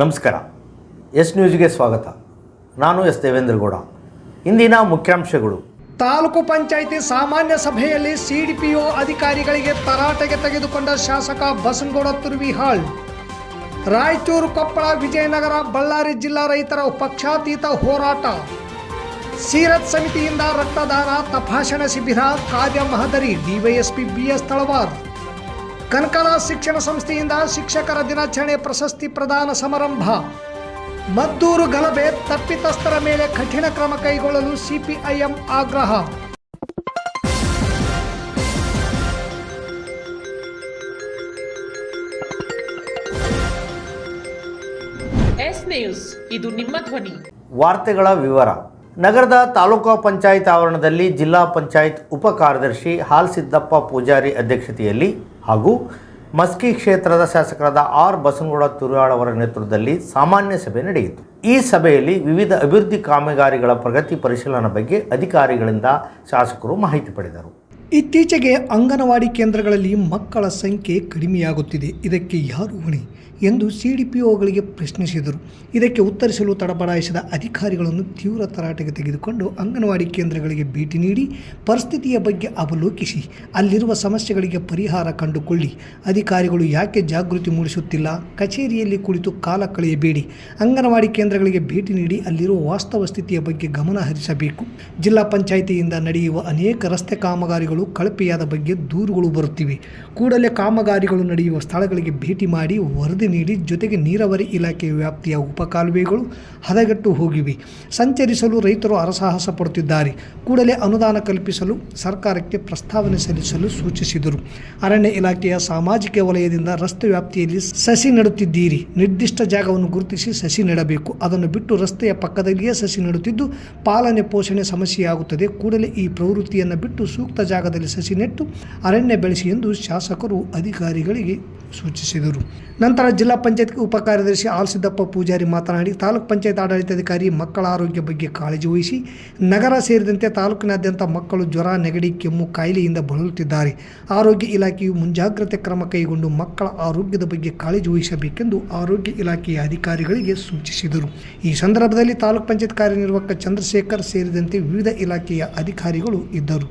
ನಮಸ್ಕಾರ. ಎಸ್ ನ್ಯೂಸ್ಗೆ ಸ್ವಾಗತ. ನಾನು ಎಸ್ ದೇವೇಂದ್ರಗೌಡ. ಇಂದಿನ ಮುಖ್ಯಾಂಶಗಳು. ತಾಲೂಕು ಪಂಚಾಯಿತಿ ಸಾಮಾನ್ಯ ಸಭೆಯಲ್ಲಿ ಸಿಡಿಪಿಒ ಅಧಿಕಾರಿಗಳಿಗೆ ತರಾಟೆಗೆ ತೆಗೆದುಕೊಂಡ ಶಾಸಕ ಬಸನಗೌಡ ತುರ್ವಿಹಾಳ್. ರಾಯಚೂರು, ಕೊಪ್ಪಳ, ವಿಜಯನಗರ, ಬಳ್ಳಾರಿ ಜಿಲ್ಲಾ ರೈತರ ಪಕ್ಷಾತೀತ ಹೋರಾಟ. ಸೀರತ್ ಸಮಿತಿಯಿಂದ ರಕ್ತದಾನ ತಪಾಸಣಾ ಶಿಬಿರ. ಕಾವ್ಯ ಮಹದರಿ, ಡಿವೈಎಸ್ಪಿ ಬಿಎಸ್ ತಳವಾರ್. ಕನಕನ ಶಿಕ್ಷಣ ಸಂಸ್ಥೆಯಿಂದ ಶಿಕ್ಷಕರ ದಿನಾಚರಣೆ ಪ್ರಶಸ್ತಿ ಪ್ರದಾನ ಸಮಾರಂಭ. ಮದ್ದೂರು ಗಲಭೆ ತಪ್ಪಿತಸ್ಥರ ಮೇಲೆ ಕಠಿಣ ಕ್ರಮ ಕೈಗೊಳ್ಳಲು ಸಿಪಿಐಎಂ ಆಗ್ರಹ. ಎಸ್ ನ್ಯೂಸ್, ಇದು ನಿಮ್ಮ ಧ್ವನಿ. ವಾರ್ತೆಗಳ ವಿವರ. ನಗರದ ತಾಲೂಕು ಪಂಚಾಯತ್ ಆವರಣದಲ್ಲಿ ಜಿಲ್ಲಾ ಪಂಚಾಯತ್ ಉಪ ಕಾರ್ಯದರ್ಶಿ ಹಾಲ್ಸಿದ್ದಪ್ಪ ಪೂಜಾರಿ ಅಧ್ಯಕ್ಷತೆಯಲ್ಲಿ ಹಾಗೂ ಮಸ್ಕಿ ಕ್ಷೇತ್ರದ ಶಾಸಕರಾದ ಆರ್ ಬಸನಗೌಡ ತುರ್ವಿಹಾಳ್ ಅವರ ನೇತೃತ್ವದಲ್ಲಿ ಸಾಮಾನ್ಯ ಸಭೆ ನಡೆಯಿತು. ಈ ಸಭೆಯಲ್ಲಿ ವಿವಿಧ ಅಭಿವೃದ್ಧಿ ಕಾಮಗಾರಿಗಳ ಪ್ರಗತಿ ಪರಿಶೀಲನೆ ಬಗ್ಗೆ ಅಧಿಕಾರಿಗಳಿಂದ ಶಾಸಕರು ಮಾಹಿತಿ ಪಡೆದರು. ಇತ್ತೀಚೆಗೆ ಅಂಗನವಾಡಿ ಕೇಂದ್ರಗಳಲ್ಲಿ ಮಕ್ಕಳ ಸಂಖ್ಯೆ ಕಡಿಮೆಯಾಗುತ್ತಿದೆ. ಇದಕ್ಕೆ ಯಾರು ಹೊಣೆ ಎಂದು ಸಿಡಿಪಿಒಗಳಿಗೆ ಪ್ರಶ್ನಿಸಿದರು. ಇದಕ್ಕೆ ಉತ್ತರಿಸಲು ತಡಬಡಾಯಿಸಿದ ಅಧಿಕಾರಿಗಳನ್ನು ತೀವ್ರ ತರಾಟೆಗೆ ತೆಗೆದುಕೊಂಡು ಅಂಗನವಾಡಿ ಕೇಂದ್ರಗಳಿಗೆ ಭೇಟಿ ನೀಡಿ ಪರಿಸ್ಥಿತಿಯ ಬಗ್ಗೆ ಅವಲೋಕಿಸಿ ಅಲ್ಲಿರುವ ಸಮಸ್ಯೆಗಳಿಗೆ ಪರಿಹಾರ ಕಂಡುಕೊಳ್ಳಿ. ಅಧಿಕಾರಿಗಳು ಯಾಕೆ ಜಾಗೃತಿ ಮೂಡಿಸುತ್ತಿಲ್ಲ? ಕಚೇರಿಯಲ್ಲಿ ಕುಳಿತು ಕಾಲ ಕಳೆಯಬೇಡಿ. ಅಂಗನವಾಡಿ ಕೇಂದ್ರಗಳಿಗೆ ಭೇಟಿ ನೀಡಿ ಅಲ್ಲಿರುವ ವಾಸ್ತವ ಸ್ಥಿತಿಯ ಬಗ್ಗೆ ಗಮನ ಹರಿಸಬೇಕು. ಜಿಲ್ಲಾ ಪಂಚಾಯಿತಿಯಿಂದ ನಡೆಯುವ ಅನೇಕ ರಸ್ತೆ ಕಾಮಗಾರಿಗಳು ಕಳಪೆಯಾದ ಬಗ್ಗೆ ದೂರುಗಳು ಬರುತ್ತಿವೆ. ಕೂಡಲೇ ಕಾಮಗಾರಿಗಳು ನಡೆಯುವ ಸ್ಥಳಗಳಿಗೆ ಭೇಟಿ ಮಾಡಿ ವರದಿ ನೀಡಿ. ಜೊತೆಗೆ ನೀರಾವರಿ ಇಲಾಖೆಯ ವ್ಯಾಪ್ತಿಯ ಉಪಕಾಲುವೆಗಳು ಹದಗೆಟ್ಟು ಹೋಗಿವೆ. ಸಂಚರಿಸಲು ರೈತರು ಹರಸಾಹಸ ಪಡುತ್ತಿದ್ದಾರೆ. ಕೂಡಲೇ ಅನುದಾನ ಕಲ್ಪಿಸಲು ಸರ್ಕಾರಕ್ಕೆ ಪ್ರಸ್ತಾವನೆ ಸಲ್ಲಿಸಲು ಸೂಚಿಸಿದರು. ಅರಣ್ಯ ಇಲಾಖೆಯ ಸಾಮಾಜಿಕ ವಲಯದಿಂದ ರಸ್ತೆ ವ್ಯಾಪ್ತಿಯಲ್ಲಿ ಸಸಿ ನೆಡುತ್ತಿದ್ದೀರಿ. ನಿರ್ದಿಷ್ಟ ಜಾಗವನ್ನು ಗುರುತಿಸಿ ಸಸಿ ನೆಡಬೇಕು. ಅದನ್ನು ಬಿಟ್ಟು ರಸ್ತೆಯ ಪಕ್ಕದಲ್ಲಿಯೇ ಸಸಿ ನೆಡುತ್ತಿದ್ದು ಪಾಲನೆ ಪೋಷಣೆ ಸಮಸ್ಯೆಯಾಗುತ್ತದೆ. ಕೂಡಲೇ ಈ ಪ್ರವೃತ್ತಿಯನ್ನು ಬಿಟ್ಟು ಸೂಕ್ತ ಜಾಗದಲ್ಲಿ ಸಸಿ ನೆಟ್ಟು ಅರಣ್ಯ ಬೆಳೆಸಿ ಎಂದು ಶಾಸಕರು ಅಧಿಕಾರಿಗಳಿಗೆ ಸೂಚಿಸಿದರು. ನಂತರ ಜಿಲ್ಲಾ ಪಂಚಾಯತ್ ಉಪ ಕಾರ್ಯದರ್ಶಿ ಹಾಲ್ಸಿದ್ದಪ್ಪ ಪೂಜಾರಿ ಮಾತನಾಡಿ, ತಾಲೂಕು ಪಂಚಾಯತ್ ಆಡಳಿತಾಧಿಕಾರಿ ಮಕ್ಕಳ ಆರೋಗ್ಯ ಬಗ್ಗೆ ಕಾಳಜಿ ವಹಿಸಿ ನಗರ ಸೇರಿದಂತೆ ತಾಲೂಕಿನಾದ್ಯಂತ ಮಕ್ಕಳು ಜ್ವರ, ನೆಗಡಿ, ಕೆಮ್ಮು ಕಾಯಿಲೆಯಿಂದ ಬಳಲುತ್ತಿದ್ದಾರೆ. ಆರೋಗ್ಯ ಇಲಾಖೆಯು ಮುಂಜಾಗ್ರತೆ ಕ್ರಮ ಕೈಗೊಂಡು ಮಕ್ಕಳ ಆರೋಗ್ಯದ ಬಗ್ಗೆ ಕಾಳಜಿ ವಹಿಸಬೇಕೆಂದು ಆರೋಗ್ಯ ಇಲಾಖೆಯ ಅಧಿಕಾರಿಗಳಿಗೆ ಸೂಚಿಸಿದರು. ಈ ಸಂದರ್ಭದಲ್ಲಿ ತಾಲೂಕು ಪಂಚಾಯತ್ ಕಾರ್ಯನಿರ್ವಾಹಕ ಚಂದ್ರಶೇಖರ್ ಸೇರಿದಂತೆ ವಿವಿಧ ಇಲಾಖೆಯ ಅಧಿಕಾರಿಗಳು ಇದ್ದರು.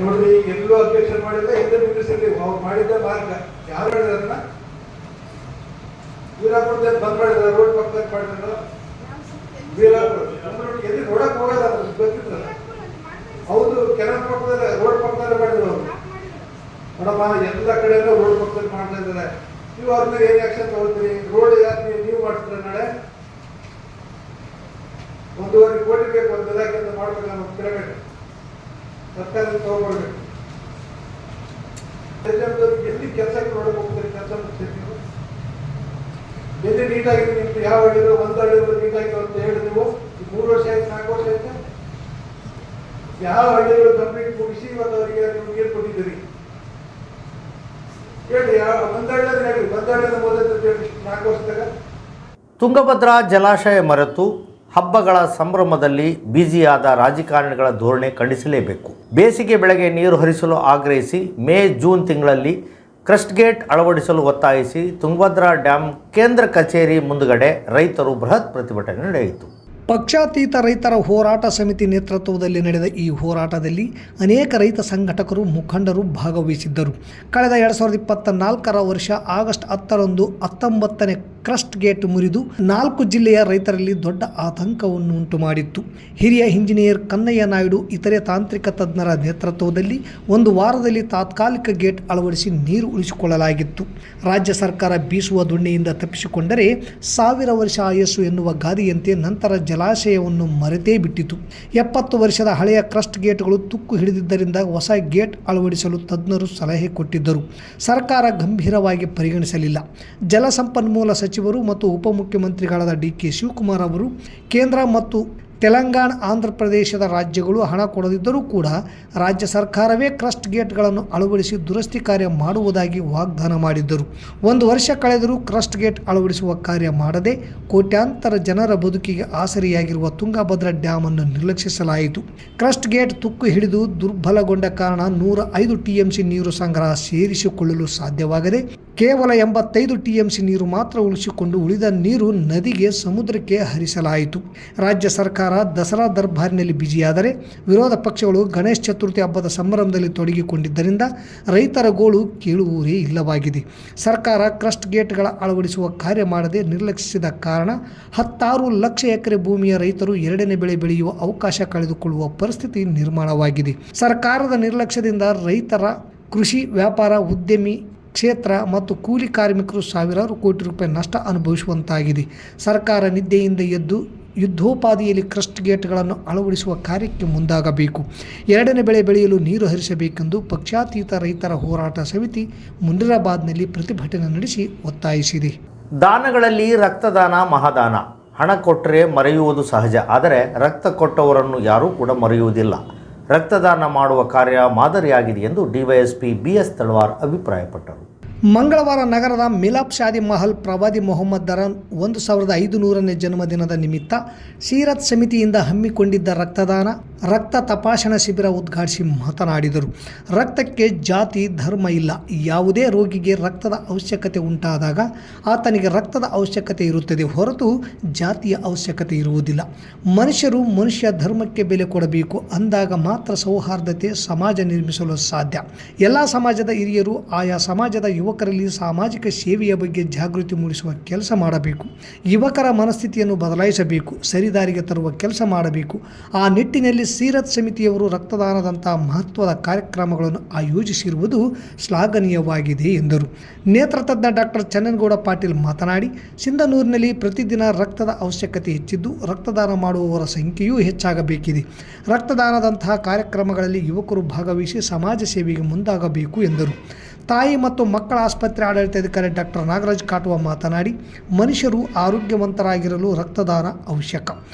ನೋಡ್ರಿ, ಎಲ್ಲೂ ಅಬ್ಜೆಕ್ಷನ್ ಮಾಡಿಲ್ಲ. ಹಿಂದೆ ನಿಲ್ಲಿಸಲಿ ಅವ್ರು ಮಾಡಿದ್ದ ಮಾರ್ಗ ಯಾರು ಹೇಳಿದ್ರನ್ನ ವೀರಾಪುರದ ಬಂದ್ ಮಾಡಿದ್ರ, ರೋಡ್ ಪಕ್ಕದಲ್ಲಿ ಮಾಡಿದ್ರ. ವೀರಾಪುರ ಎಲ್ಲಿ ನೋಡಕ್ ಹೋಗಲ್ಲ, ಗೊತ್ತಿದ್ರಲ್ಲ. ಹೌದು, ಕೆನಲ್ ಪಕ್ಕದಲ್ಲಿ ರೋಡ್ ಪಕ್ಕದಲ್ಲೇ ಮಾಡಿದ್ರು ಅವರು. ನೋಡಮ್ಮ, ಎಲ್ಲ ಕಡೆಯಲ್ಲೂ ರೋಡ್ ಪಕ್ಕದಲ್ಲಿ ಮಾಡ್ತಾ ಇದ್ದಾರೆ. ನೀವು ಅವ್ರ ಮೇಲೆ ಏನ್ ಆಕ್ಷನ್ ತಗೊಳ್ತೀರಿ? ರೋಡ್ ಯಾಕೆ ನೀವು ಮಾಡ್ತೀರ? ನಾಳೆ 1.5 ಕೋಟಿ ಬೇಕು ಒಂದು ಇಲಾಖೆಯಿಂದ ಮಾಡ್ಬೇಕು. ನಾವು ಕೇಳಬೇಕು, ಸರ್ಕಾರದಿಂದ ತಗೊಳ್ಬೇಕು. ಎಲ್ಲಿ ಕೆಲಸಕ್ಕೆ ನೋಡಕ್ ಹೋಗ್ತಾರೆ? ಕೆಲಸ ಎಲ್ಲಿ ನೀಟಾಗಿದೆ ನಿಮ್ದು? ಯಾವ ಹಳ್ಳಿದ್ರು ಒಂದು ಹಳ್ಳಿದ್ರು ನೀಟಾಗಿದೆ ಅಂತ ಹೇಳಿ ನೀವು 3 ವರ್ಷ ಆಯ್ತು, 4 ವರ್ಷ ಆಯ್ತು. ಯಾವ ಹಳ್ಳಿಗಳು ಕಂಪ್ಲೀಟ್ ಮುಗಿಸಿ ಇವತ್ತು ಅವರಿಗೆ ನೀವು ನೀರು ಕೊಟ್ಟಿದ್ದೀರಿ ಹೇಳಿ? ಒಂದು ಹಳ್ಳಿಯಲ್ಲಿ ಮೊದಲು 4 ವರ್ಷದಾಗ ತುಂಗಭದ್ರಾ ಜಲಾಶಯ ಮರೆತು ಹಬ್ಬಗಳ ಸಂಭ್ರಮದಲ್ಲಿ ಬ್ಯುಸಿಯಾದ ರಾಜಕಾರಣಿಗಳ ಧೋರಣೆ ಖಂಡಿಸಲೇಬೇಕು. ಬೇಸಿಗೆ ಬೆಳೆಗೆ ನೀರು ಹರಿಸಲು ಆಗ್ರಹಿಸಿ ಮೇ, ಜೂನ್ ತಿಂಗಳಲ್ಲಿ ಕ್ರಸ್ಟ್ ಗೇಟ್ ಅಳವಡಿಸಲು ಒತ್ತಾಯಿಸಿ ತುಂಗಭದ್ರಾ ಡ್ಯಾಮ್ ಕೇಂದ್ರ ಕಚೇರಿ ಮುಂದುಗಡೆ ರೈತರು ಬೃಹತ್ ಪ್ರತಿಭಟನೆ ನಡೆಯಿತು. ಪಕ್ಷಾತೀತ ರೈತರ ಹೋರಾಟ ಸಮಿತಿ ನೇತೃತ್ವದಲ್ಲಿ ನಡೆದ ಈ ಹೋರಾಟದಲ್ಲಿ ಅನೇಕ ರೈತ ಸಂಘಟಕರು, ಮುಖಂಡರು ಭಾಗವಹಿಸಿದ್ದರು. ಕಳೆದ 2024 ವರ್ಷ ಆಗಸ್ಟ್ 10ರಂದು 19ನೇ ಕ್ರಸ್ಟ್ ಗೇಟ್ ಮುರಿದು 4 ಜಿಲ್ಲೆಯ ರೈತರಲ್ಲಿ ದೊಡ್ಡ ಆತಂಕವನ್ನು ಉಂಟು ಮಾಡಿತ್ತು. ಹಿರಿಯ ಇಂಜಿನಿಯರ್ ಕನ್ನಯ್ಯ ನಾಯ್ಡು ಇತರೆ ತಾಂತ್ರಿಕ ತಜ್ಞರ ನೇತೃತ್ವದಲ್ಲಿ 1 ವಾರದಲ್ಲಿ ತಾತ್ಕಾಲಿಕ ಗೇಟ್ ಅಳವಡಿಸಿ ನೀರು ಉಳಿಸಿಕೊಳ್ಳಲಾಗಿತ್ತು. ರಾಜ್ಯ ಸರ್ಕಾರ ಬೀಸುವ ದೊಣ್ಣೆಯಿಂದ ತಪ್ಪಿಸಿಕೊಂಡರೆ 1000 ವರ್ಷ ಆಯಸ್ಸು ಎನ್ನುವ ಗಾದೆಯಂತೆ ನಂತರ ಜಲಾಶಯವನ್ನು ಮರೆತೇ ಬಿಟ್ಟಿತು. 70 ವರ್ಷದ ಹಳೆಯ ಕ್ರಸ್ಟ್ ಗೇಟ್ಗಳು ತುಕ್ಕು ಹಿಡಿದಿದ್ದರಿಂದ ಹೊಸ ಗೇಟ್ ಅಳವಡಿಸಲು ತಜ್ಞರು ಸಲಹೆ ಕೊಟ್ಟಿದ್ದರು. ಸರ್ಕಾರ ಗಂಭೀರವಾಗಿ ಪರಿಗಣಿಸಲಿಲ್ಲ. ಜಲಸಂಪನ್ಮೂಲ ಸಚಿವರು ಮತ್ತು ಉಪಮುಖ್ಯಮಂತ್ರಿಗಳಾದ ಡಿ.ಕೆ. ಶಿವಕುಮಾರ್ ಅವರು ಕೇಂದ್ರ ಮತ್ತು ತೆಲಂಗಾಣ ಆಂಧ್ರ ಪ್ರದೇಶದ ರಾಜ್ಯಗಳು ಹಣ ಕೊಡದಿದ್ದರೂ ಕೂಡ ರಾಜ್ಯ ಸರ್ಕಾರವೇ ಕ್ರಸ್ಟ್ ಗೇಟ್ಗಳನ್ನು ಅಳವಡಿಸಿ ದುರಸ್ತಿ ಕಾರ್ಯ ಮಾಡುವುದಾಗಿ ವಾಗ್ದಾನ ಮಾಡಿದ್ದರು. 1 ವರ್ಷ ಕಳೆದರೂ ಕ್ರಸ್ಟ್ ಗೇಟ್ ಅಳವಡಿಸುವ ಕಾರ್ಯ ಮಾಡದೆ ಕೋಟ್ಯಾಂತರ ಜನರ ಬದುಕಿಗೆ ಆಸರಿಯಾಗಿರುವ ತುಂಗಭದ್ರಾ ಡ್ಯಾಮ್ ಅನ್ನು ನಿರ್ಲಕ್ಷಿಸಲಾಯಿತು. ಕ್ರಸ್ಟ್ ಗೇಟ್ ತುಕ್ಕು ಹಿಡಿದು ದುರ್ಬಲಗೊಂಡ ಕಾರಣ 105 ಟಿಎಂಸಿ ನೀರು ಸಂಗ್ರಹ ಸೇರಿಸಿಕೊಳ್ಳಲು ಸಾಧ್ಯವಾಗದೆ ಕೇವಲ 85 ಟಿಎಂಸಿ ನೀರು ಮಾತ್ರ ಉಳಿಸಿಕೊಂಡು ಉಳಿದ ನೀರು ನದಿಗೆ ಸಮುದ್ರಕ್ಕೆ ಹರಿಸಲಾಯಿತು. ರಾಜ್ಯ ಸರ್ಕಾರ ದಸರಾ ದರ್ಬಾರಿನಲ್ಲಿ ಬಿಜಿಯಾದರೆ ವಿರೋಧ ಪಕ್ಷಗಳು ಗಣೇಶ ಚತುರ್ಥಿ ಹಬ್ಬದ ಸಂಭ್ರಮದಲ್ಲಿ ತೊಡಗಿಕೊಂಡಿದ್ದರಿಂದ ರೈತರ ಗೋಳು ಕೇಳುವವರೇ ಇಲ್ಲವಾಗಿದೆ. ಸರ್ಕಾರ ಕ್ರಸ್ಟ್ ಗೇಟ್ಗಳ ಅಳವಡಿಸುವ ಕಾರ್ಯ ಮಾಡದೆ ನಿರ್ಲಕ್ಷಿಸಿದ ಕಾರಣ 16 ಲಕ್ಷ ಎಕರೆ ಭೂಮಿಯ ರೈತರು 2ನೇ ಬೆಳೆ ಬೆಳೆಯುವ ಅವಕಾಶ ಕಳೆದುಕೊಳ್ಳುವ ಪರಿಸ್ಥಿತಿ ನಿರ್ಮಾಣವಾಗಿದೆ. ಸರ್ಕಾರದ ನಿರ್ಲಕ್ಷ್ಯದಿಂದ ರೈತರ ಕೃಷಿ, ವ್ಯಾಪಾರ, ಉದ್ಯಮಿ ಕ್ಷೇತ್ರ ಮತ್ತು ಕೂಲಿ ಕಾರ್ಮಿಕರು ಸಾವಿರಾರು ಕೋಟಿ ರೂಪಾಯಿ ನಷ್ಟ ಅನುಭವಿಸುವಂತಾಗಿದೆ. ಸರ್ಕಾರ ನಿದ್ದೆಯಿಂದ ಎದ್ದು ಯುದ್ಧೋಪಾದಿಯಲ್ಲಿ ಕ್ರಸ್ಟ್ ಗೇಟ್ಗಳನ್ನು ಅಳವಡಿಸುವ ಕಾರ್ಯಕ್ಕೆ ಮುಂದಾಗಬೇಕು. 2ನೇ ಬೆಳೆ ಬೆಳೆಯಲು ನೀರು ಹರಿಸಬೇಕೆಂದು ಪಕ್ಷಾತೀತ ರೈತರ ಹೋರಾಟ ಸಮಿತಿ ಮುನಿರಾಬಾದ್ನಲ್ಲಿ ಪ್ರತಿಭಟನೆ ನಡೆಸಿ ಒತ್ತಾಯಿಸಿದೆ. ದಾನಗಳಲ್ಲಿ ರಕ್ತದಾನ ಮಹಾದಾನ. ಹಣ ಕೊಟ್ಟರೆ ಮರೆಯುವುದು ಸಹಜ, ಆದರೆ ರಕ್ತ ಕೊಟ್ಟವರನ್ನು ಯಾರೂ ಕೂಡ ಮರೆಯುವುದಿಲ್ಲ. ರಕ್ತದಾನ ಮಾಡುವ ಕಾರ್ಯ ಮಾದರಿಯಾಗಿದೆ ಎಂದು ಡಿವೈಎಸ್ಪಿ BS ತಳವಾರ್ ಅಭಿಪ್ರಾಯಪಟ್ಟರು. ಮಂಗಳವಾರ ನಗರದ ಮಿಲಾಪ್ ಶಾದಿ ಮಹಲ್ ಪ್ರವಾದಿ ಮೊಹಮ್ಮದ್ ದರನ್ 1500ನೇ ಜನ್ಮದಿನದ ನಿಮಿತ್ತ ಸೀರತ್ ಸಮಿತಿಯಿಂದ ಹಮ್ಮಿಕೊಂಡಿದ್ದ ರಕ್ತ ತಪಾಸಣಾ ಶಿಬಿರ ಉದ್ಘಾಟಿಸಿ ಮಾತನಾಡಿದರು. ರಕ್ತಕ್ಕೆ ಜಾತಿ ಧರ್ಮ ಇಲ್ಲ. ಯಾವುದೇ ರೋಗಿಗೆ ರಕ್ತದ ಅವಶ್ಯಕತೆ ಉಂಟಾದಾಗ ಆತನಿಗೆ ರಕ್ತದ ಅವಶ್ಯಕತೆ ಇರುತ್ತದೆ ಹೊರತು ಜಾತಿಯ ಅವಶ್ಯಕತೆ ಇರುವುದಿಲ್ಲ. ಮನುಷ್ಯ ಧರ್ಮಕ್ಕೆ ಬೆಲೆ ಕೊಡಬೇಕು. ಅಂದಾಗ ಮಾತ್ರ ಸೌಹಾರ್ದತೆ ಸಮಾಜ ನಿರ್ಮಿಸಲು ಸಾಧ್ಯ. ಎಲ್ಲ ಸಮಾಜದ ಹಿರಿಯರು ಆಯಾ ಸಮಾಜದ ಯುವಕರಲ್ಲಿ ಸಾಮಾಜಿಕ ಸೇವೆಯ ಬಗ್ಗೆ ಜಾಗೃತಿ ಮೂಡಿಸುವ ಕೆಲಸ ಮಾಡಬೇಕು. ಯುವಕರ ಮನಸ್ಥಿತಿಯನ್ನು ಬದಲಾಯಿಸಬೇಕು, ಸರಿದಾರಿಗೆ ತರುವ ಕೆಲಸ ಮಾಡಬೇಕು. ಆ ನಿಟ್ಟಿನಲ್ಲಿ ಸೀರತ್ ಸಮಿತಿಯವರು ರಕ್ತದಾನದಂತಹ ಮಹತ್ವದ ಕಾರ್ಯಕ್ರಮಗಳನ್ನು ಆಯೋಜಿಸಿರುವುದು ಶ್ಲಾಘನೀಯವಾಗಿದೆ ಎಂದರು. ನೇತ್ರತಜ್ಞ ಡಾಕ್ಟರ್ ಚನ್ನನಗೌಡ ಪಾಟೀಲ್ ಮಾತನಾಡಿ, ಸಿಂಧನೂರಿನಲ್ಲಿ ಪ್ರತಿದಿನ ರಕ್ತದ ಅವಶ್ಯಕತೆ ಹೆಚ್ಚಿದ್ದು ರಕ್ತದಾನ ಮಾಡುವವರ ಸಂಖ್ಯೆಯೂ ಹೆಚ್ಚಾಗಬೇಕಿದೆ. ರಕ್ತದಾನದಂತಹ ಕಾರ್ಯಕ್ರಮಗಳಲ್ಲಿ ಯುವಕರು ಭಾಗವಹಿಸಿ ಸಮಾಜ ಸೇವೆಗೆ ಮುಂದಾಗಬೇಕು ಎಂದರು. ತಾಯಿ ಮತ್ತು ಮಕ್ಕಳ ಆಸ್ಪತ್ರೆ ಆಡಳಿತಾಧಿಕಾರಿ ಡಾಕ್ಟರ್ ನಾಗರಾಜ್ ಕಾಟುವ ಮಾತನಾಡಿ, ಮನುಷ್ಯರು ಆರೋಗ್ಯವಂತರಾಗಿರಲು ರಕ್ತದಾನ ಅವಶ್ಯಕ.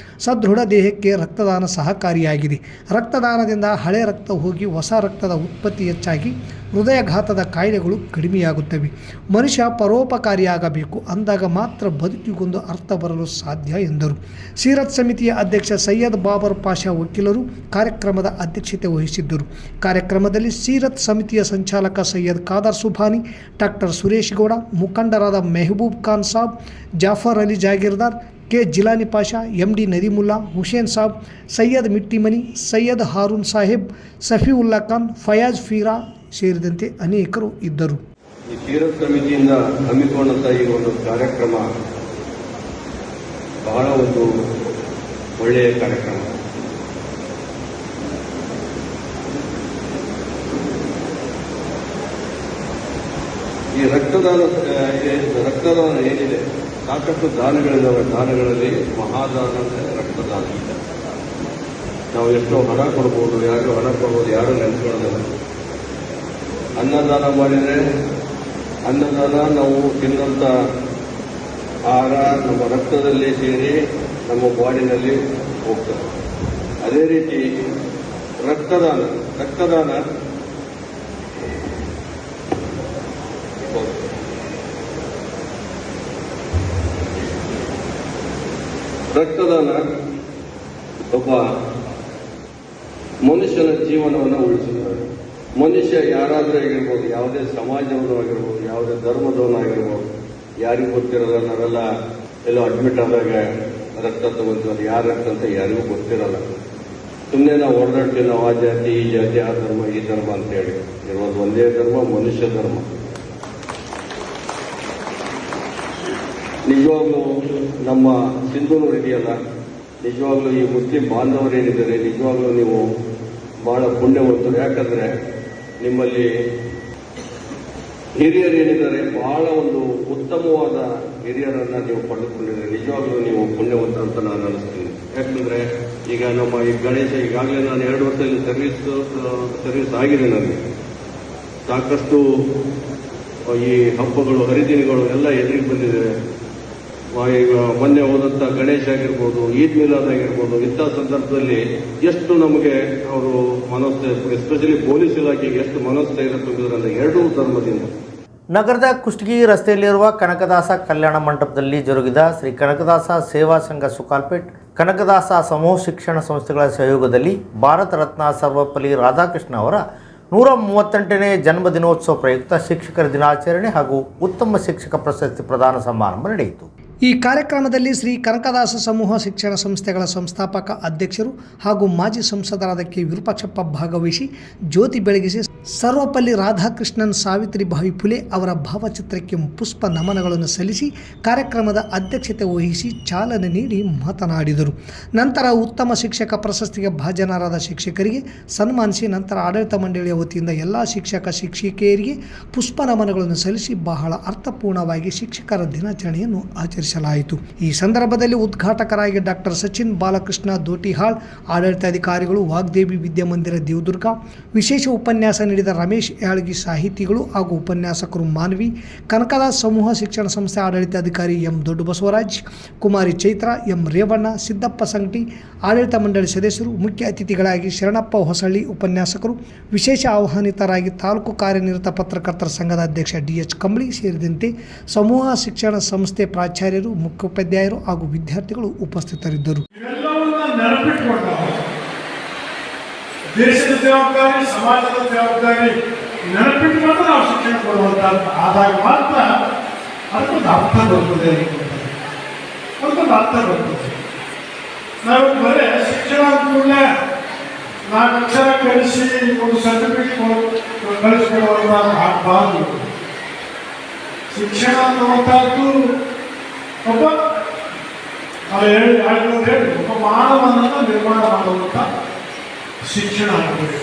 ಸದೃಢ ದೇಹಕ್ಕೆ ರಕ್ತದಾನ ಸಹಕಾರಿಯಾಗಿದೆ. ರಕ್ತದಾನದಿಂದ ಹಳೆ ರಕ್ತ ಹೋಗಿ ಹೊಸ ರಕ್ತದ ಉತ್ಪತ್ತಿ ಹೆಚ್ಚಾಗಿ ಹೃದಯಘಾತದ ಕಾಯಿಲೆಗಳು ಕಡಿಮೆಯಾಗುತ್ತವೆ. ಮನುಷ್ಯ ಪರೋಪಕಾರಿಯಾಗಬೇಕು. ಅಂದಾಗ ಮಾತ್ರ ಬದುಕಿಗೊಂದು ಅರ್ಥ ಬರಲು ಸಾಧ್ಯ ಎಂದರು. ಸೀರತ್ ಸಮಿತಿಯ ಅಧ್ಯಕ್ಷ ಸೈಯದ್ ಬಾಬರ್ ಪಾಷಾ ವಕೀಲರು ಕಾರ್ಯಕ್ರಮದ ಅಧ್ಯಕ್ಷತೆ ವಹಿಸಿದ್ದರು. ಕಾರ್ಯಕ್ರಮದಲ್ಲಿ ಸೀರತ್ ಸಮಿತಿಯ ಸಂಚಾಲಕ ಸೈಯದ್ ಖಾದರ್ ಸುಭಾನಿ, ಡಾಕ್ಟರ್ ಸುರೇಶ್ ಗೌಡ, ಮುಖಂಡರಾದ ಮೆಹಬೂಬ್ ಖಾನ್ ಸಾಬ್, ಜಾಫರ್ ಅಲಿ ಜಾಗೀರ್ದಾರ್, ಕೆ ಜಿಲಾನಿ ಪಾಷಾ, MD ನದೀಮುಲ್ಲಾ, ಹುಸೇನ್ ಸಾಬ್, ಸೈಯದ್ ಮಿಟ್ಟಿಮನಿ, ಸೈಯದ್ ಹಾರೂನ್ ಸಾಹೇಬ್, ಸಫಿವುಲ್ಲಾ ಖಾನ್, ಫಯಾಜ್ ಫೀರಾ ಸೇರಿದಂತೆ ಅನೇಕರು ಇದ್ದರು. ಈ ಸೀರತ್ ಸಮಿತಿಯಿಂದ ಹಮ್ಮಿಕೊಂಡಂಥ ಈ ಒಂದು ಕಾರ್ಯಕ್ರಮ ಬಹಳ ಒಂದು ಒಳ್ಳೆಯ ಕಾರ್ಯಕ್ರಮ. ಈ ರಕ್ತದಾನ ಏನಿದೆ, ಸಾಕಷ್ಟು ದಾನಗಳಿದ್ದಾವೆ. ದಾನಗಳಲ್ಲಿ ಮಹಾದಾನ ಅಂದರೆ ರಕ್ತದಾನ. ನಾವು ಎಷ್ಟೋ ಹಣ ಕೊಡ್ಬೋದು, ಯಾರು ಹಣ ಕೊಡ್ಬೋದು, ಯಾರು ನೆನೆಸ್ಕೊಳ್ಳೋದಿಲ್ಲ. ಅನ್ನದಾನ ಮಾಡಿದರೆ ಅನ್ನದಾನ ನಾವು ತಿನ್ನಂಥ ಆಹಾರ ನಮ್ಮ ರಕ್ತದಲ್ಲಿ ಸೇರಿ ನಮ್ಮ ಬಾಡಿನಲ್ಲಿ ಹೋಗ್ತದೆ. ಅದೇ ರೀತಿ ರಕ್ತದಾನ ಒಬ್ಬ ಮನುಷ್ಯನ ಜೀವನವನ್ನು ಉಳಿಸುತ್ತದೆ. ಮನುಷ್ಯ ಯಾರಾದರೂ ಆಗಿರ್ಬೋದು, ಯಾವುದೇ ಸಮಾಜವನ್ನು ಆಗಿರ್ಬೋದು, ಯಾವುದೇ ಧರ್ಮದವನಾಗಿರ್ಬೋದು, ಯಾರಿಗೂ ಗೊತ್ತಿರಲ್ಲ. ನಾವೆಲ್ಲ ಎಲ್ಲೋ ಅಡ್ಮಿಟ್ ಆದಾಗ ರಕ್ತ ತಗೊಂತೀವಿ, ಯಾರ ರಕ್ತ ಅಂತ ಯಾರಿಗೂ ಗೊತ್ತಿರಲ್ಲ. ಸುಮ್ಮನೆ ನಾವು ಹೊಡೆದಾಡ್ತೀವಿ, ನಾವು ಆ ಜಾತಿ ಈ ಜಾತಿ, ಆ ಧರ್ಮ ಈ ಧರ್ಮ ಅಂತ ಹೇಳಿ. ಇರೋದು ಒಂದೇ ಧರ್ಮ, ಮನುಷ್ಯ ಧರ್ಮ. ನಿಜವಾಗ್ಲೂ ನಮ್ಮ ಸಿಂಧೂರು ಇದೆಯಲ್ಲ, ನಿಜವಾಗ್ಲೂ ಈ ಮುಸ್ಲಿಂ ಬಾಂಧವರೇನಿದ್ದಾರೆ, ನಿಜವಾಗ್ಲೂ ನೀವು ಬಹಳ ಪುಣ್ಯವಂತರು. ಯಾಕಂದ್ರೆ ನಿಮ್ಮಲ್ಲಿ ಹಿರಿಯರೇನಿದ್ದಾರೆ, ಬಹಳ ಒಂದು ಉತ್ತಮವಾದ ಹಿರಿಯರನ್ನ ನೀವು ಪಡೆದುಕೊಂಡಿದ್ದೀರಿ. ನಿಜವಾಗ್ಲೂ ನೀವು ಪುಣ್ಯವಂತರು ಅಂತ ನಾನು ಅನಿಸ್ತೀನಿ. ಯಾಕಂದ್ರೆ ಈಗ ನಮ್ಮ ಈ ಗಣೇಶ ಈಗಾಗಲೇ ನಾನು 2 ವರ್ಷದಲ್ಲಿ ಸರ್ವಿಸ್ ಆಗಿದೆ. ನನಗೆ ಸಾಕಷ್ಟು ಈ ಹಬ್ಬಗಳು, ಹರಿದಿನಗಳು ಎಲ್ಲ ಎದುರಿಗೆ ಬಂದಿದೆ. ಈಗ ಮೊನ್ನೆ ಹೋದಂತ ಗಣೇಶ ಆಗಿರ್ಬೋದು, ಈದ್ ಮಿಲಾದ್ ಆಗಿರ್ಬೋದು, ಇಂಥ ಸಂದರ್ಭದಲ್ಲಿ ಎಷ್ಟು ನಮಗೆ ಅವರು ಮನಸ್ಥೈರ್ಯ, ಎಸ್ಪೆಷಲಿ ಪೊಲೀಸ್ ಇಲಾಖೆಗೆ ಎಷ್ಟು ಮನಸ್ಥೈರ್ಯ ತುಂಬಿದ್ರಲ್ಲ ಎರಡೂ ಧರ್ಮದಿಂದ. ನಗರದ ಕುಷ್ಟಗಿ ರಸ್ತೆಯಲ್ಲಿರುವ ಕನಕದಾಸ ಕಲ್ಯಾಣ ಮಂಟಪದಲ್ಲಿ ಜರುಗಿದ ಶ್ರೀ ಕನಕದಾಸ ಸೇವಾ ಸಂಘ ಸುಕಾಲ್ಪೇಟ್, ಕನಕದಾಸ ಸಮೂಹ ಶಿಕ್ಷಣ ಸಂಸ್ಥೆಗಳ ಸಹಯೋಗದಲ್ಲಿ ಭಾರತ ರತ್ನ ಸರ್ವಪಲ್ಲಿ ರಾಧಾಕೃಷ್ಣ ಅವರ 138ನೇ ಜನ್ಮದಿನೋತ್ಸವ ಪ್ರಯುಕ್ತ ಶಿಕ್ಷಕರ ದಿನಾಚರಣೆ ಹಾಗೂ ಉತ್ತಮ ಶಿಕ್ಷಕ ಪ್ರಶಸ್ತಿ ಪ್ರದಾನ ಸಮಾರಂಭ ನಡೆಯಿತು. ಈ ಕಾರ್ಯಕ್ರಮದಲ್ಲಿ ಶ್ರೀ ಕನಕದಾಸ ಸಮೂಹ ಶಿಕ್ಷಣ ಸಂಸ್ಥೆಗಳ ಸಂಸ್ಥಾಪಕ ಅಧ್ಯಕ್ಷರು ಹಾಗೂ ಮಾಜಿ ಸಂಸದರಾದ ಕೆ ವಿರೂಪಾಕ್ಷಪ್ಪ ಭಾಗವಹಿಸಿ ಜ್ಯೋತಿ ಬೆಳಗಿಸಿ ಸರ್ವಪಲ್ಲಿ ರಾಧಾಕೃಷ್ಣನ್, ಸಾವಿತ್ರಿಬಾಯಿ ಫುಲೆ ಅವರ ಭಾವಚಿತ್ರಕ್ಕೆ ಪುಷ್ಪ ನಮನಗಳನ್ನು ಸಲ್ಲಿಸಿ ಕಾರ್ಯಕ್ರಮದ ಅಧ್ಯಕ್ಷತೆ ವಹಿಸಿ ಚಾಲನೆ ನೀಡಿ ಮಾತನಾಡಿದರು. ನಂತರ ಉತ್ತಮ ಶಿಕ್ಷಕ ಪ್ರಶಸ್ತಿಗೆ ಭಾಜನರಾದ ಶಿಕ್ಷಕರಿಗೆ ಸನ್ಮಾನಿಸಿ ನಂತರ ಆಡಳಿತ ಮಂಡಳಿಯ ವತಿಯಿಂದ ಎಲ್ಲ ಶಿಕ್ಷಕ ಶಿಕ್ಷಕಿಯರಿಗೆ ಪುಷ್ಪ ನಮನಗಳನ್ನು ಸಲ್ಲಿಸಿ ಬಹಳ ಅರ್ಥಪೂರ್ಣವಾಗಿ ಶಿಕ್ಷಕರ ದಿನಾಚರಣೆಯನ್ನು ಆಚರಿಸಲಾಯಿತು. ಈ ಸಂದರ್ಭದಲ್ಲಿ ಉದ್ಘಾಟಕರಾಗಿ ಡಾಕ್ಟರ್ ಸಚಿನ್ ಬಾಲಕೃಷ್ಣ ದೋಟಿಹಾಳ್, ಆಡಳಿತಾಧಿಕಾರಿಗಳು, ವಾಗ್ದೇವಿ ವಿದ್ಯಾಮಂದಿರ ದೇವದುರ್ಗ, ವಿಶೇಷ ಉಪನ್ಯಾಸ ನೀಡಿದ ರಮೇಶ್ ಯಾಳಗಿ, ಸಾಹಿತಿಗಳು ಹಾಗೂ ಉಪನ್ಯಾಸಕರು ಮಾನವಿ, ಕನಕದಾಸ ಸಮೂಹ ಶಿಕ್ಷಣ ಸಂಸ್ಥೆ ಆಡಳಿತಾಧಿಕಾರಿ ಎಂ ದೊಡ್ಡಬಸವರಾಜ್, ಕುಮಾರಿ ಚೈತ್ರ, ಎಂ ರೇವಣ್ಣ, ಸಿದ್ದಪ್ಪ ಸಂಗಟಿ, ಆಡಳಿತ ಮಂಡಳಿ ಸದಸ್ಯರು, ಮುಖ್ಯ ಅತಿಥಿಗಳಾಗಿ ಶರಣಪ್ಪ ಹೊಸಳ್ಳಿ ಉಪನ್ಯಾಸಕರು, ವಿಶೇಷ ಆಹ್ವಾನಿತರಾಗಿ ತಾಲೂಕು ಕಾರ್ಯನಿರತ ಪತ್ರಕರ್ತರ ಸಂಘದ ಅಧ್ಯಕ್ಷ ಡಿಎಚ್ ಕಂಬಳಿ ಸೇರಿದಂತೆ ಸಮೂಹ ಶಿಕ್ಷಣ ಸಂಸ್ಥೆ ಪ್ರಾಚಾರ್ಯರು, ಮುಖ್ಯೋಪಾಧ್ಯಾಯರು ಹಾಗೂ ವಿದ್ಯಾರ್ಥಿಗಳು ಉಪಸ್ಥಿತರಿದ್ದರು. ದೇಶದ ಜವಾಬ್ದಾರಿ, ಸಮಾಜದ ಜವಾಬ್ದಾರಿ ನೆನಪಿಟ್ಟು ಮಾತ್ರ ನಾವು ಶಿಕ್ಷಣ ಕೊಡುವಂತ ಆದಾಗ ಮಾತ್ರ ಅದಕ್ಕೊಂದು ಅರ್ಥ ಬರ್ತದೆ. ಅದಕ್ಕೊಂದು ಅರ್ಥ ಬರ್ತದೆ. ನಾವು ಬರೀ ಶಿಕ್ಷಣ ಕೂಡಲೇ 4 ಅಕ್ಷರ ಕಲಿಸಿ ಒಂದು ಸರ್ಟಿಫಿಕೇಟ್ ಕಳಿಸ್ಕೊಡುವಂತ ಆಗಬಾರ್ದು. ಶಿಕ್ಷಣ ಅನ್ನುವಂಥದ್ದು ಒಬ್ಬ ಮಾನವನನ್ನು ನಿರ್ಮಾಣ ಮಾಡುವಂಥ ಶಿಕ್ಷಣ ಆಗಬೇಕು.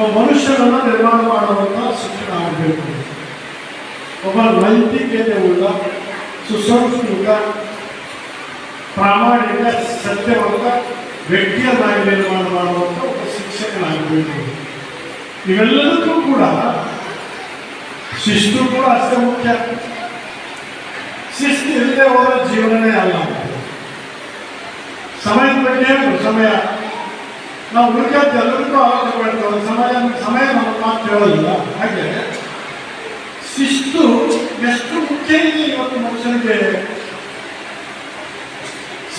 ಒಬ್ಬ ಮನುಷ್ಯನನ್ನು ನಿರ್ಮಾಣ ಮಾಡುವಂಥ ಶಿಕ್ಷಣ ಆಗಬೇಕು. ಒಬ್ಬ ನೈತಿಕತೆ ಉಳ್ಳ, ಸುಸಂಸ್ಕೃತ, ಪ್ರಾಮಾಣಿಕ, ಸತ್ಯವಂತ ವ್ಯಕ್ತಿಯನ್ನಾಗಿ ನಿರ್ಮಾಣ ಮಾಡುವಂಥ ಒಬ್ಬ ಶಿಕ್ಷಕನಾಗಬೇಕು. ಇವೆಲ್ಲದಕ್ಕೂ ಕೂಡ ಶಿಸ್ತು ಕೂಡ ಅಷ್ಟೇ ಮುಖ್ಯ. ಶಿಸ್ತು ಇಲ್ಲದೆ ಹೋದ ಜೀವನನೇ ಅಲ್ಲ. ಸಮಯದ ಬಗ್ಗೆ ಸಮಯ ನಾವು ಉಳಿದ ಎಲ್ಲರಿಗೂ ಆಲೋಚನೆ ಮಾಡ್ತೇವೆ. ಸಮಯ ನಮ್ಮ ಮಾತು ಕೇಳೋದಿಲ್ಲ. ಹಾಗೆ ಶಿಸ್ತು ಎಷ್ಟು ಮುಖ್ಯ ಇದೆ ಇವತ್ತು ಮನುಷ್ಯನಿಗೆ.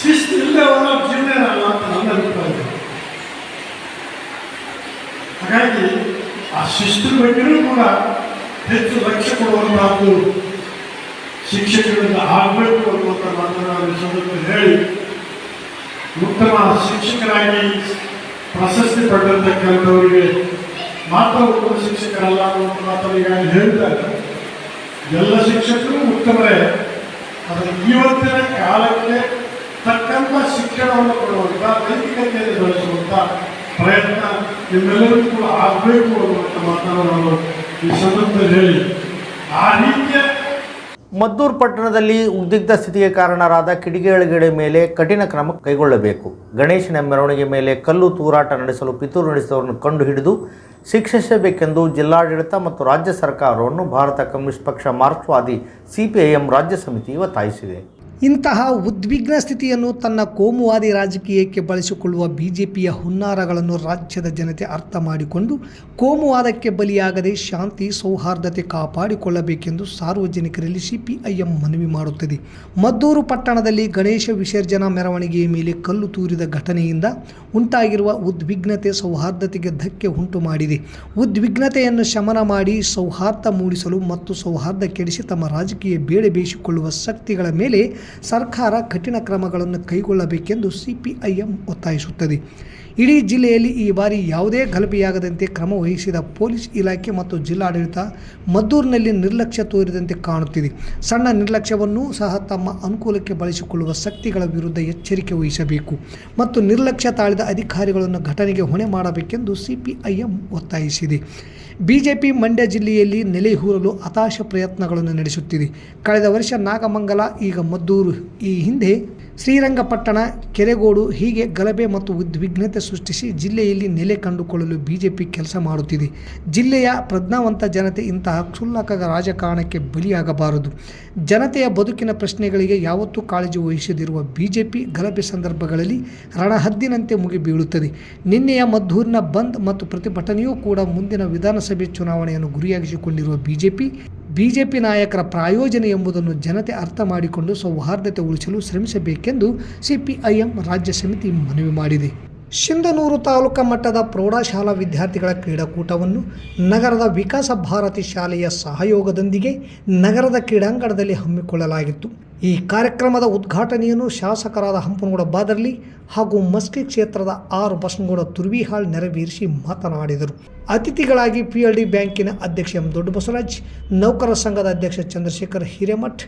ಶಿಸ್ತು ಇಲ್ಲದೆ ಹೋದ ಜೀವನ ಅಲ್ಲ ಅಂತ ನನ್ನ ಅಭಿಪ್ರಾಯ. ಹಾಗಾಗಿ ಆ ಶಿಸ್ತು ಬಗ್ಗೆಯೂ ಕೂಡ ಹೆಚ್ಚು ಲಕ್ಷ್ಯ ಕೊಡುವಂತಹದ್ದು ಶಿಕ್ಷಕರಿಂದ ಆಗಬೇಕು ಅನ್ನುವಂಥ ಮಾತನಾಡಿ ಸಂದರ್ಭದಲ್ಲಿ ಹೇಳಿ, ಉತ್ತಮ ಶಿಕ್ಷಕರಾಗಿ ಪ್ರಶಸ್ತಿ ಪಡೆದಿರ್ತಕ್ಕಂಥವರಿಗೆ ಮಾತ್ರ ಉತ್ತಮ ಶಿಕ್ಷಕರಲ್ಲ ಅನ್ನುವಂಥ ಮಾತನ್ನು ಈಗಾಗಲೇ ಹೇಳಿದ್ದಾರೆ. ಎಲ್ಲ ಶಿಕ್ಷಕರು ಉತ್ತಮರೇ. ಅದನ್ನು ಇವತ್ತಿನ ಕಾಲಕ್ಕೆ ತಕ್ಕಂಥ ಶಿಕ್ಷಣವನ್ನು ಕೊಡುವಂಥ, ನೈತಿಕತೆಯನ್ನು ಬೆಳೆಸುವಂಥ ಪ್ರಯತ್ನ ನಿಮ್ಮೆಲ್ಲರಿಗೂ ಕೂಡ ಆಗಬೇಕು ಅನ್ನುವಂಥ ಮಾತನ್ನು ನಾವು ಈ ಸಂದರ್ಭದಲ್ಲಿ ಹೇಳಿ, ಆ ರೀತಿಯ ಮದ್ದೂರು ಪಟ್ಟಣದಲ್ಲಿ ಉದ್ವಿಗ್ನ ಸ್ಥಿತಿಗೆ ಕಾರಣರಾದ ಕಿಡಿಗೇಡಿಗಳ ಮೇಲೆ ಕಠಿಣ ಕ್ರಮ ಕೈಗೊಳ್ಳಬೇಕು. ಗಣೇಶನ ಮೆರವಣಿಗೆ ಮೇಲೆ ಕಲ್ಲು ತೂರಾಟ ನಡೆಸಲು ಪಿತೂರು ನಡೆಸಿದವರನ್ನು ಕಂಡುಹಿಡಿದು ಶಿಕ್ಷಿಸಬೇಕೆಂದು ಜಿಲ್ಲಾಡಳಿತ ಮತ್ತು ರಾಜ್ಯ ಸರ್ಕಾರವನ್ನು ಭಾರತ ಕಮ್ಯುನಿಸ್ಟ್ ಪಕ್ಷ ಮಾರ್ಕ್ಸ್ವಾದಿ ಸಿಪಿಐಎಂ ರಾಜ್ಯ ಸಮಿತಿ ಒತ್ತಾಯಿಸಿದೆ. ಇಂತಹ ಉದ್ವಿಗ್ನ ಸ್ಥಿತಿಯನ್ನು ತನ್ನ ಕೋಮುವಾದಿ ರಾಜಕೀಯಕ್ಕೆ ಬಳಸಿಕೊಳ್ಳುವ ಬಿಜೆಪಿಯ ಹುನ್ನಾರಗಳನ್ನು ರಾಜ್ಯದ ಜನತೆ ಅರ್ಥ ಮಾಡಿಕೊಂಡು ಕೋಮುವಾದಕ್ಕೆ ಬಲಿಯಾಗದೆ ಶಾಂತಿ ಸೌಹಾರ್ದತೆ ಕಾಪಾಡಿಕೊಳ್ಳಬೇಕೆಂದು ಸಾರ್ವಜನಿಕರಲ್ಲಿ ಸಿಪಿಐಎಂ ಮನವಿ ಮಾಡುತ್ತದೆ. ಮದ್ದೂರು ಪಟ್ಟಣದಲ್ಲಿ ಗಣೇಶ ವಿಸರ್ಜನಾ ಮೆರವಣಿಗೆಯ ಮೇಲೆ ಕಲ್ಲು ತೂರಿದ ಘಟನೆಯಿಂದ ಉಂಟಾಗಿರುವ ಉದ್ವಿಗ್ನತೆ ಸೌಹಾರ್ದತೆಗೆ ಧಕ್ಕೆ ಉಂಟು ಮಾಡಿದೆ. ಉದ್ವಿಗ್ನತೆಯನ್ನು ಶಮನ ಮಾಡಿ ಸೌಹಾರ್ದ ಮೂಡಿಸಲು ಮತ್ತು ಸೌಹಾರ್ದ ಕೆಡಿಸಿ ತಮ್ಮ ರಾಜಕೀಯ ಬೇಳೆ ಬೇಯಿಸಿಕೊಳ್ಳುವ ಶಕ್ತಿಗಳ ಮೇಲೆ ಸರ್ಕಾರ ಕಠಿಣ ಕ್ರಮಗಳನ್ನು ಕೈಗೊಳ್ಳಬೇಕೆಂದು ಸಿಪಿಐಎಂ ಒತ್ತಾಯಿಸುತ್ತದೆ. ಇಡೀ ಜಿಲ್ಲೆಯಲ್ಲಿ ಈ ಬಾರಿ ಯಾವುದೇ ಗಲಭೆಯಾಗದಂತೆ ಕ್ರಮ ವಹಿಸಿದ ಪೊಲೀಸ್ ಇಲಾಖೆ ಮತ್ತು ಜಿಲ್ಲಾಡಳಿತ ಮದ್ದೂರಿನಲ್ಲಿ ನಿರ್ಲಕ್ಷ್ಯ ತೋರಿದಂತೆ ಕಾಣುತ್ತಿದೆ. ಸಣ್ಣ ನಿರ್ಲಕ್ಷ್ಯವನ್ನು ಸಹ ತಮ್ಮ ಅನುಕೂಲಕ್ಕೆ ಬಳಸಿಕೊಳ್ಳುವ ಶಕ್ತಿಗಳ ವಿರುದ್ಧ ಎಚ್ಚರಿಕೆ ವಹಿಸಬೇಕು ಮತ್ತು ನಿರ್ಲಕ್ಷ್ಯ ತಾಳಿದ ಅಧಿಕಾರಿಗಳನ್ನು ಘಟನೆಗೆ ಹೊಣೆ ಮಾಡಬೇಕೆಂದು ಸಿಪಿಐಎಂ ಒತ್ತಾಯಿಸಿದೆ. ಬಿಜೆಪಿ ಮಂಡ್ಯ ಜಿಲ್ಲೆಯಲ್ಲಿ ನೆಲೆಯೂರಲು ಹತಾಶ ಪ್ರಯತ್ನಗಳನ್ನು ನಡೆಸುತ್ತಿದೆ. ಕಳೆದ ವರ್ಷ ನಾಗಮಂಗಲ, ಈಗ ಮದ್ದೂರು, ಈ ಹಿಂದೆ ಶ್ರೀರಂಗಪಟ್ಟಣ, ಕೆರೆಗೋಡು ಹೀಗೆ ಗಲಭೆ ಮತ್ತು ಉದ್ವಿಗ್ನತೆ ಸೃಷ್ಟಿಸಿ ಜಿಲ್ಲೆಯಲ್ಲಿ ನೆಲೆ ಕಂಡುಕೊಳ್ಳಲು ಬಿಜೆಪಿ ಕೆಲಸ ಮಾಡುತ್ತಿದೆ. ಜಿಲ್ಲೆಯ ಪ್ರಜ್ಞಾವಂತ ಜನತೆ ಇಂತಹ ಕ್ಷುಲ್ಲಕ ರಾಜಕಾರಣಕ್ಕೆ ಬಲಿಯಾಗಬಾರದು. ಜನತೆಯ ಬದುಕಿನ ಪ್ರಶ್ನೆಗಳಿಗೆ ಯಾವತ್ತೂ ಕಾಳಜಿ ವಹಿಸದಿರುವ ಬಿಜೆಪಿ ಗಲಭೆ ಸಂದರ್ಭಗಳಲ್ಲಿ ರಣಹದ್ದಿನಂತೆ ಮುಗಿಬೀಳುತ್ತದೆ. ನಿನ್ನೆಯ ಮದ್ದೂರಿನ ಬಂದ್ ಮತ್ತು ಪ್ರತಿಭಟನೆಯೂ ಕೂಡ ಮುಂದಿನ ವಿಧಾನಸಭೆ ಚುನಾವಣೆಯನ್ನು ಗುರಿಯಾಗಿಸಿಕೊಂಡಿರುವ ಬಿಜೆಪಿ ನಾಯಕರ ಪ್ರಾಯೋಜನೆ ಎಂಬುದನ್ನು ಜನತೆ ಅರ್ಥ ಮಾಡಿಕೊಂಡು ಸೌಹಾರ್ದತೆ ಉಳಿಸಲು ಶ್ರಮಿಸಬೇಕೆಂದು ಸಿಪಿಐಎಂ ರಾಜ್ಯ ಸಮಿತಿ ಮನವಿ ಮಾಡಿದೆ. ಸಿಂಧನೂರು ತಾಲೂಕಾ ಮಟ್ಟದ ಪ್ರೌಢಶಾಲಾ ವಿದ್ಯಾರ್ಥಿಗಳ ಕ್ರೀಡಾಕೂಟವನ್ನು ನಗರದ ವಿಕಾಸ ಭಾರತಿ ಶಾಲೆಯ ಸಹಯೋಗದೊಂದಿಗೆ ನಗರದ ಕ್ರೀಡಾಂಗಣದಲ್ಲಿ ಹಮ್ಮಿಕೊಳ್ಳಲಾಗಿತ್ತು. ಈ ಕಾರ್ಯಕ್ರಮದ ಉದ್ಘಾಟನೆಯನ್ನು ಶಾಸಕರಾದ ಹಂಪನಗೌಡ ಬಾದರ್ಲಿ ಹಾಗೂ ಮಸ್ಕಿ ಕ್ಷೇತ್ರದ ಆರ್ ಬಸನಗೌಡ ತುರ್ವಿಹಾಳ್ ನೆರವೇರಿಸಿ ಮಾತನಾಡಿದರು. ಅತಿಥಿಗಳಾಗಿ PLD ಬ್ಯಾಂಕಿನ ಅಧ್ಯಕ್ಷ ಎಂ ದೊಡ್ಡಬಸವರಾಜ್, ನೌಕರರ ಸಂಘದ ಅಧ್ಯಕ್ಷ ಚಂದ್ರಶೇಖರ್ ಹಿರೇಮಠ್,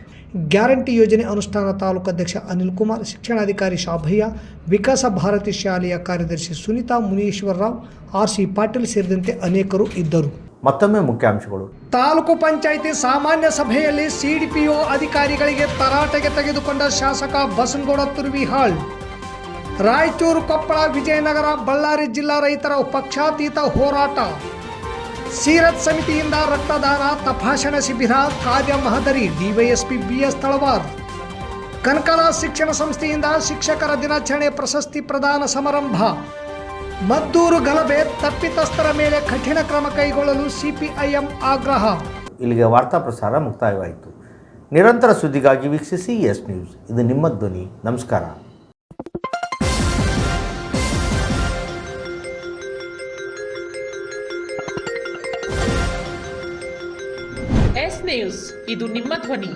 ಗ್ಯಾರಂಟಿ ಯೋಜನೆ ಅನುಷ್ಠಾನ ತಾಲೂಕು ಅಧ್ಯಕ್ಷ ಅನಿಲ್ ಕುಮಾರ್, ಶಿಕ್ಷಣಾಧಿಕಾರಿ ಶಾಭಯ್ಯ, ವಿಕಾಸ ಭಾರತಿ ಶಾಲೆಯ ಕಾರ್ಯದರ್ಶಿ ಸುನೀತಾ ಮುನೀಶ್ವರರಾವ್, RC ಪಾಟೀಲ್ ಸೇರಿದಂತೆ ಅನೇಕರು ಇದ್ದರು. ಮತ್ತೊಮ್ಮೆ ಮುಖ್ಯಾಂಶಗಳು. ತಾಲೂಕು ಪಂಚಾಯಿತಿ ಸಾಮಾನ್ಯ ಸಭೆಯಲ್ಲಿ CDPO ಅಧಿಕಾರಿಗಳಿಗೆ ತರಾಟೆಗೆ ತೆಗೆದುಕೊಂಡ ಶಾಸಕ ಬಸನಗೌಡ ತುರ್ವಿಹಾಳ್. ರಾಯಚೂರು, ಕೊಪ್ಪಳ, ವಿಜಯನಗರ, ಬಳ್ಳಾರಿ ಜಿಲ್ಲಾ ರೈತರ ಪಕ್ಷಾತೀತ ಹೋರಾಟ. ಸೀರತ್ ಸಮಿತಿಯಿಂದ ರಕ್ತದಾನ ತಪಾಸಣಾ ಶಿಬಿರ, ಕಾವ್ಯ ಮಹದರಿ, DYSP BS ತಳವಾರ್. ಕನಕಲ ಶಿಕ್ಷಣ ಸಂಸ್ಥೆಯಿಂದ ಶಿಕ್ಷಕರ ದಿನಾಚರಣೆ ಪ್ರಶಸ್ತಿ ಪ್ರದಾನ ಸಮಾರಂಭ. ಮದ್ದೂರು ಗಲಭೆ ತಪ್ಪಿತಸ್ಥರ ಮೇಲೆ ಕಠಿಣ ಕ್ರಮ ಕೈಗೊಳ್ಳಲು ಸಿಪಿಐಎಂ ಆಗ್ರಹ. ಇಲ್ಲಿಗೆ ವಾರ್ತಾ ಪ್ರಸಾರ ಮುಕ್ತಾಯವಾಯಿತು. ನಿರಂತರ ಸುದ್ದಿಗಾಗಿ ವೀಕ್ಷಿಸಿ ಎಸ್ ನ್ಯೂಸ್. ಇದು ನಿಮ್ಮ ಧ್ವನಿ. ನಮಸ್ಕಾರ. ಎಸ್ ನ್ಯೂಸ್, ಇದು ನಿಮ್ಮ ಧ್ವನಿ.